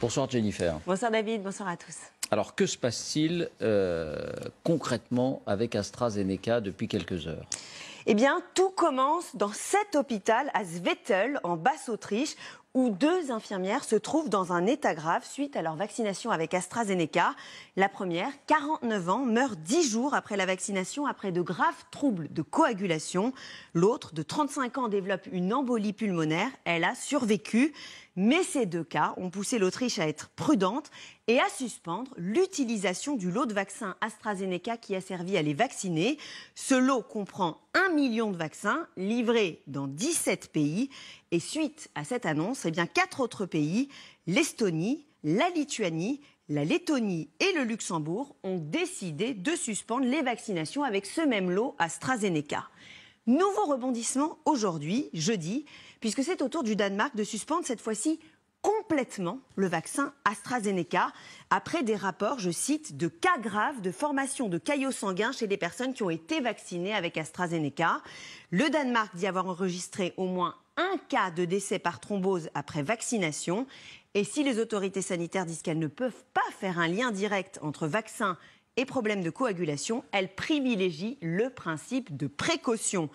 Bonsoir Jennifer. Bonsoir David, bonsoir à tous. Alors que se passe-t-il concrètement avec AstraZeneca depuis quelques heures? Eh bien, tout commence dans cet hôpital à Zwettl, en Basse-Autriche, où 2 infirmières se trouvent dans un état grave suite à leur vaccination avec AstraZeneca. La première, 49 ans, meurt 10 jours après la vaccination après de graves troubles de coagulation. L'autre, de 35 ans, développe une embolie pulmonaire. Elle a survécu. Mais ces 2 cas ont poussé l'Autriche à être prudente et à suspendre l'utilisation du lot de vaccins AstraZeneca qui a servi à les vacciner. Ce lot comprend 1 million de vaccins livrés dans 17 pays. Et suite à cette annonce, 4 autres pays, l'Estonie, la Lituanie, la Lettonie et le Luxembourg, ont décidé de suspendre les vaccinations avec ce même lot AstraZeneca. Nouveau rebondissement aujourd'hui, jeudi, puisque c'est au tour du Danemark de suspendre cette fois-ci complètement le vaccin AstraZeneca, après des rapports, je cite, de cas graves de formation de caillots sanguins chez des personnes qui ont été vaccinées avec AstraZeneca. Le Danemark dit avoir enregistré au moins 1 cas de décès par thrombose après vaccination. Et si les autorités sanitaires disent qu'elles ne peuvent pas faire un lien direct entre vaccin et problèmes de coagulation, elles privilégient le principe de précaution.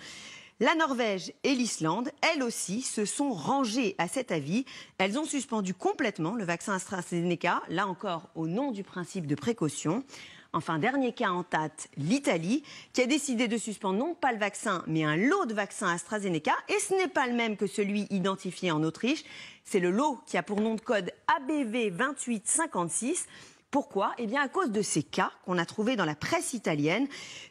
La Norvège et l'Islande, elles aussi, se sont rangées à cet avis. Elles ont suspendu complètement le vaccin AstraZeneca, là encore au nom du principe de précaution. Enfin, dernier cas en date, l'Italie, qui a décidé de suspendre non pas le vaccin, mais un lot de vaccins AstraZeneca. Et ce n'est pas le même que celui identifié en Autriche. C'est le lot qui a pour nom de code ABV 2856. Pourquoi? Eh bien, à cause de ces cas qu'on a trouvés dans la presse italienne,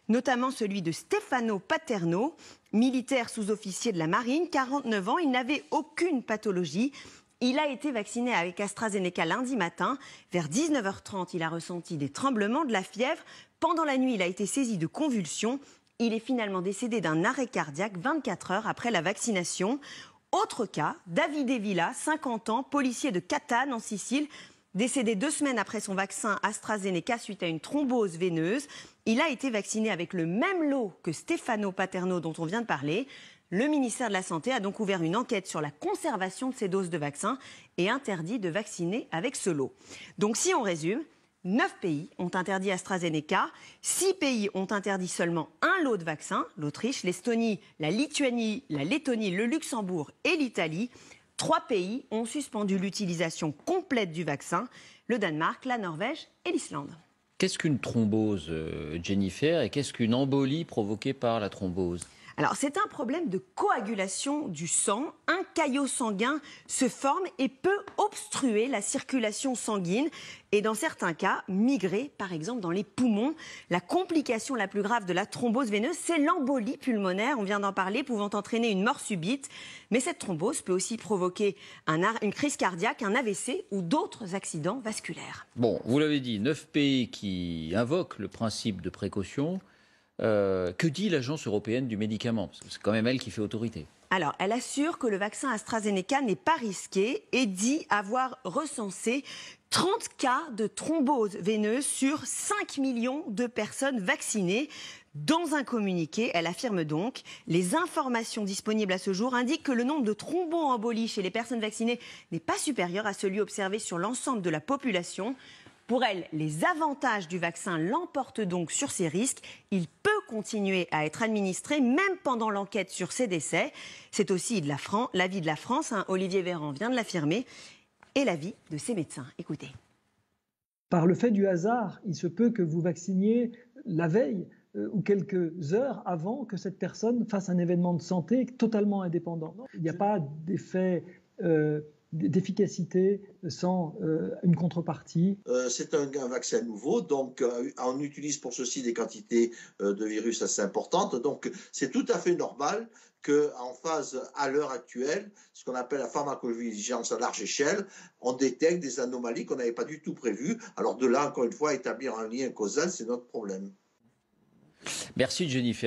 notamment celui de Stefano Paterno, militaire sous-officier de la marine, 49 ans, il n'avait aucune pathologie. Il a été vacciné avec AstraZeneca lundi matin. Vers 19h30, il a ressenti des tremblements, de la fièvre. Pendant la nuit, il a été saisi de convulsions. Il est finalement décédé d'un arrêt cardiaque 24 heures après la vaccination. Autre cas, Davide Villa, 50 ans, policier de Catane en Sicile, décédé 2 semaines après son vaccin AstraZeneca suite à une thrombose veineuse. Il a été vacciné avec le même lot que Stefano Paterno dont on vient de parler. Le ministère de la Santé a donc ouvert une enquête sur la conservation de ces doses de vaccins et interdit de vacciner avec ce lot. Donc si on résume, 9 pays ont interdit AstraZeneca, 6 pays ont interdit seulement un lot de vaccins, l'Autriche, l'Estonie, la Lituanie, la Lettonie, le Luxembourg et l'Italie. 3 pays ont suspendu l'utilisation complète du vaccin, le Danemark, la Norvège et l'Islande. Qu'est-ce qu'une thrombose, Jennifer, et qu'est-ce qu'une embolie provoquée par la thrombose? Alors, c'est un problème de coagulation du sang. Un caillot sanguin se forme et peut obstruer la circulation sanguine et, dans certains cas, migrer, par exemple, dans les poumons. La complication la plus grave de la thrombose veineuse, c'est l'embolie pulmonaire. On vient d'en parler, pouvant entraîner une mort subite. Mais cette thrombose peut aussi provoquer une crise cardiaque, un AVC ou d'autres accidents vasculaires. Bon, vous l'avez dit, 9 pays qui invoquent le principe de précaution. Que dit l'Agence européenne du médicament? Parce que c'est quand même elle qui fait autorité. Alors, elle assure que le vaccin AstraZeneca n'est pas risqué et dit avoir recensé 30 cas de thrombose veineuse sur 5 millions de personnes vaccinées. Dans un communiqué, elle affirme donc « Les informations disponibles à ce jour indiquent que le nombre de thromboembolies chez les personnes vaccinées n'est pas supérieur à celui observé sur l'ensemble de la population ». Pour elle, les avantages du vaccin l'emportent donc sur ces risques. Il peut continuer à être administré même pendant l'enquête sur ces décès. C'est aussi l'avis de la France, Olivier Véran vient de l'affirmer, et l'avis de ses médecins. Écoutez. Par le fait du hasard, il se peut que vous vacciniez la veille ou quelques heures avant que cette personne fasse un événement de santé totalement indépendant. Il n'y a pas d'effet d'efficacité sans une contrepartie. C'est un vaccin nouveau, donc on utilise pour ceci des quantités de virus assez importantes. Donc c'est tout à fait normal qu'en phase, à l'heure actuelle, ce qu'on appelle la pharmacovigilance à large échelle, on détecte des anomalies qu'on n'avait pas du tout prévues. Alors de là, encore une fois, établir un lien causal, c'est notre problème. Merci Jennifer.